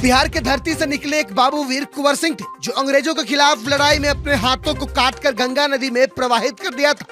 बिहार के धरती से निकले एक बाबू वीर कुंवर सिंह थे, जो अंग्रेजों के खिलाफ लड़ाई में अपने हाथों को काटकर गंगा नदी में प्रवाहित कर दिया था।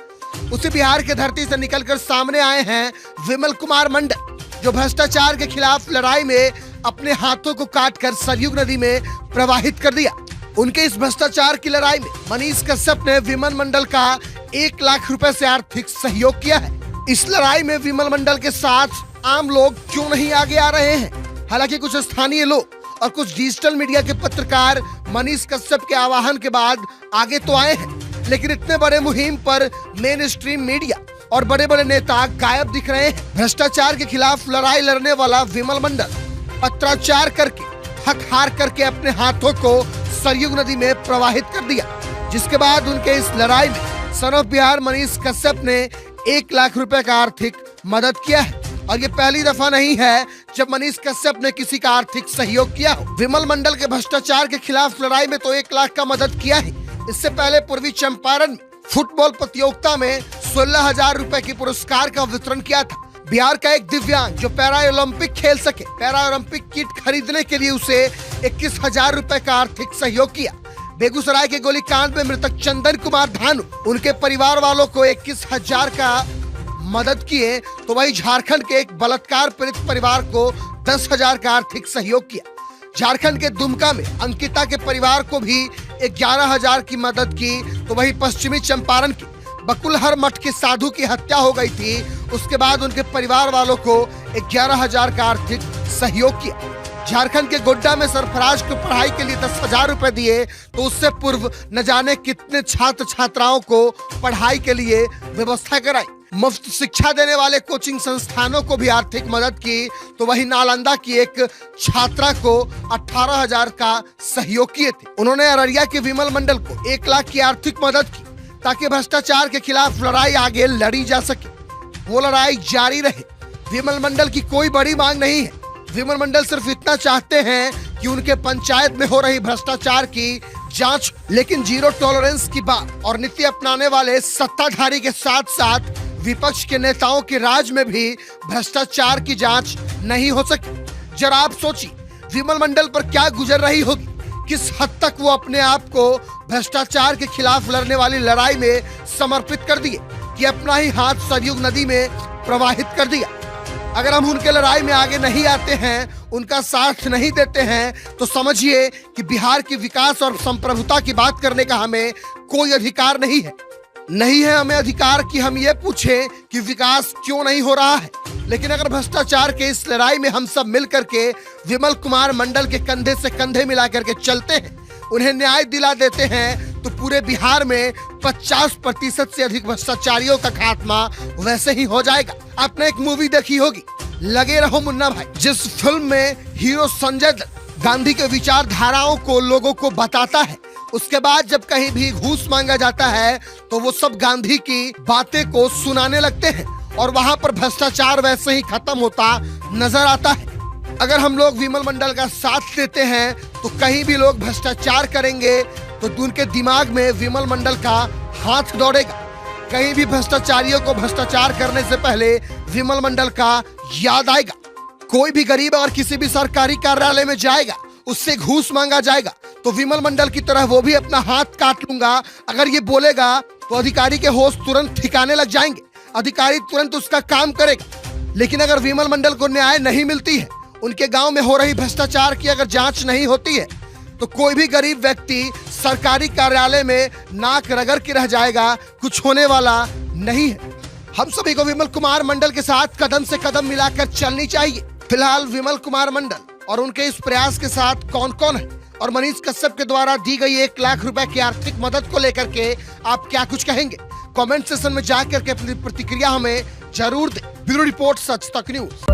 उसी बिहार के धरती से निकलकर सामने आए हैं विमल कुमार मंडल, जो भ्रष्टाचार के खिलाफ लड़ाई में अपने हाथों को काटकर सरयू नदी में प्रवाहित कर दिया। उनके इस भ्रष्टाचार की लड़ाई में मनीष कश्यप ने विमल मंडल का 1 लाख रुपए से आर्थिक सहयोग किया है। इस लड़ाई में विमल मंडल के साथ आम लोग क्यों नहीं आगे आ रहे हैं? हालांकि कुछ स्थानीय लोग और कुछ डिजिटल मीडिया के पत्रकार मनीष कश्यप के आह्वान के बाद आगे तो आए हैं, लेकिन इतने बड़े मुहिम पर मेन स्ट्रीम मीडिया और बड़े बड़े नेता गायब दिख रहे हैं। भ्रष्टाचार के खिलाफ लड़ाई लड़ने वाला विमल मंडल पत्राचार करके, हक हार करके अपने हाथों को सरयू नदी में प्रवाहित कर दिया, जिसके बाद उनके इस लड़ाई में सन ऑफ बिहार मनीष कश्यप ने 1 लाख रुपए का आर्थिक मदद किया है। और ये पहली दफा नहीं है जब मनीष कश्यप ने किसी का आर्थिक सहयोग किया हो। विमल मंडल के भ्रष्टाचार के खिलाफ लड़ाई में तो 1 लाख का मदद किया है। इससे पहले पूर्वी चंपारण में फुटबॉल प्रतियोगिता में 16,000 रुपए की पुरस्कार का वितरण किया था। बिहार का एक दिव्यांग जो पैरा ओलंपिक खेल सके, पैरा ओलंपिक किट खरीदने के लिए उसे 21,000 रुपए का आर्थिक सहयोग किया। बेगूसराय के गोलीकांड में मृतक चंदन कुमार धानु, उनके परिवार वालों को 21,000 का मदद किए, तो वही झारखंड के एक बलात्कार पीड़ित परिवार को 10,000 का आर्थिक सहयोग किया। झारखंड के दुमका में अंकिता के परिवार को भी 11,000 की मदद की, तो वही पश्चिमी चंपारण के बकुलहर मठ के साधु की हत्या हो गई थी, उसके बाद उनके परिवार वालों को 11,000 का आर्थिक सहयोग किया। झारखंड के गोड्डा में सरफराज को पढ़ाई के लिए 10,000 रुपए दिए, तो उससे पूर्व न जाने कितने छात्र छात्राओं को पढ़ाई के लिए व्यवस्था कराई। मुफ्त शिक्षा देने वाले कोचिंग संस्थानों को भी आर्थिक मदद की, तो वही नालंदा की एक छात्रा को 18,000 का सहयोग किए थे। उन्होंने अररिया के विमल मंडल को 1 लाख की आर्थिक मदद की, ताकि भ्रष्टाचार के खिलाफ लड़ाई आगे लड़ी जा सके, वो लड़ाई जारी रहे। विमल मंडल की कोई बड़ी मांग नहीं है। विमल मंडल सिर्फ इतना चाहते हैं कि उनके पंचायत में हो रही भ्रष्टाचार की जांच, लेकिन जीरो टॉलरेंस की बात और नीति अपनाने वाले सत्ताधारी के साथ साथ विपक्ष के नेताओं के राज में भी भ्रष्टाचार की जांच नहीं हो सकी। जरा आप सोचिए, विमल मंडल पर क्या गुजर रही होगी, किस हद तक वो अपने आप को भ्रष्टाचार के खिलाफ लड़ने वाली लड़ाई में समर्पित कर दिए कि अपना ही हाथ सरयू नदी में प्रवाहित कर दिया। अगर हम उनके लड़ाई में आगे नहीं आते हैं, उनका साथ नहीं देते हैं, तो समझिए कि बिहार के विकास और संप्रभुता की बात करने का हमें कोई अधिकार नहीं है। नहीं है हमें अधिकार कि हम ये पूछें कि विकास क्यों नहीं हो रहा है। लेकिन अगर भ्रष्टाचार के इस लड़ाई में हम सब मिल करके विमल कुमार मंडल के कंधे से कंधे मिला करके चलते हैं, उन्हें न्याय दिला देते हैं, तो पूरे बिहार में 50% से अधिक भ्रष्टाचारियों का खात्मा वैसे ही हो जाएगा। आपने एक मूवी देखी होगी, लगे रहो मुन्ना भाई, जिस फिल्म में हीरो संजय दत्त गांधी के विचारधाराओं को लोगों को बताता है। उसके बाद जब कहीं भी घूस मांगा जाता है, तो वो सब गांधी की बातें को सुनाने लगते हैं और वहां पर भ्रष्टाचार वैसे ही खत्म होता नजर आता है। अगर हम लोग विमल मंडल का साथ देते हैं, तो कहीं भी लोग भ्रष्टाचार करेंगे तो उनके दिमाग में विमल मंडल का हाथ दौड़ेगा। कहीं भी भ्रष्टाचारियों को भ्रष्टाचार करने से पहले विमल मंडल का याद आएगा। कोई भी गरीब और किसी भी सरकारी कार्यालय में जाएगा, उससे घूस मांगा जाएगा, तो विमल मंडल की तरह वो भी अपना हाथ काट लूंगा अगर ये बोलेगा, तो अधिकारी के होश तुरंत ठिकाने लग जाएंगे, अधिकारी तुरंत उसका काम करेगा। लेकिन अगर विमल मंडल को न्याय नहीं मिलती है, उनके गांव में हो रही भ्रष्टाचार की अगर जांच नहीं होती है, तो कोई भी गरीब व्यक्ति सरकारी कार्यालय में नाक रगड़ के रह जाएगा, कुछ होने वाला नहीं है। हम सभी को विमल कुमार मंडल के साथ कदम से कदम मिलाकर चलनी चाहिए। फिलहाल विमल कुमार मंडल और उनके इस प्रयास के साथ कौन कौन है, और मनीष कश्यप के द्वारा दी गई 1 लाख रुपए की आर्थिक मदद को लेकर के आप क्या कुछ कहेंगे? कमेंट सेक्शन में जाकर के अपनी प्रतिक्रिया हमें जरूर दें। ब्यूरो रिपोर्ट, सच तक न्यूज।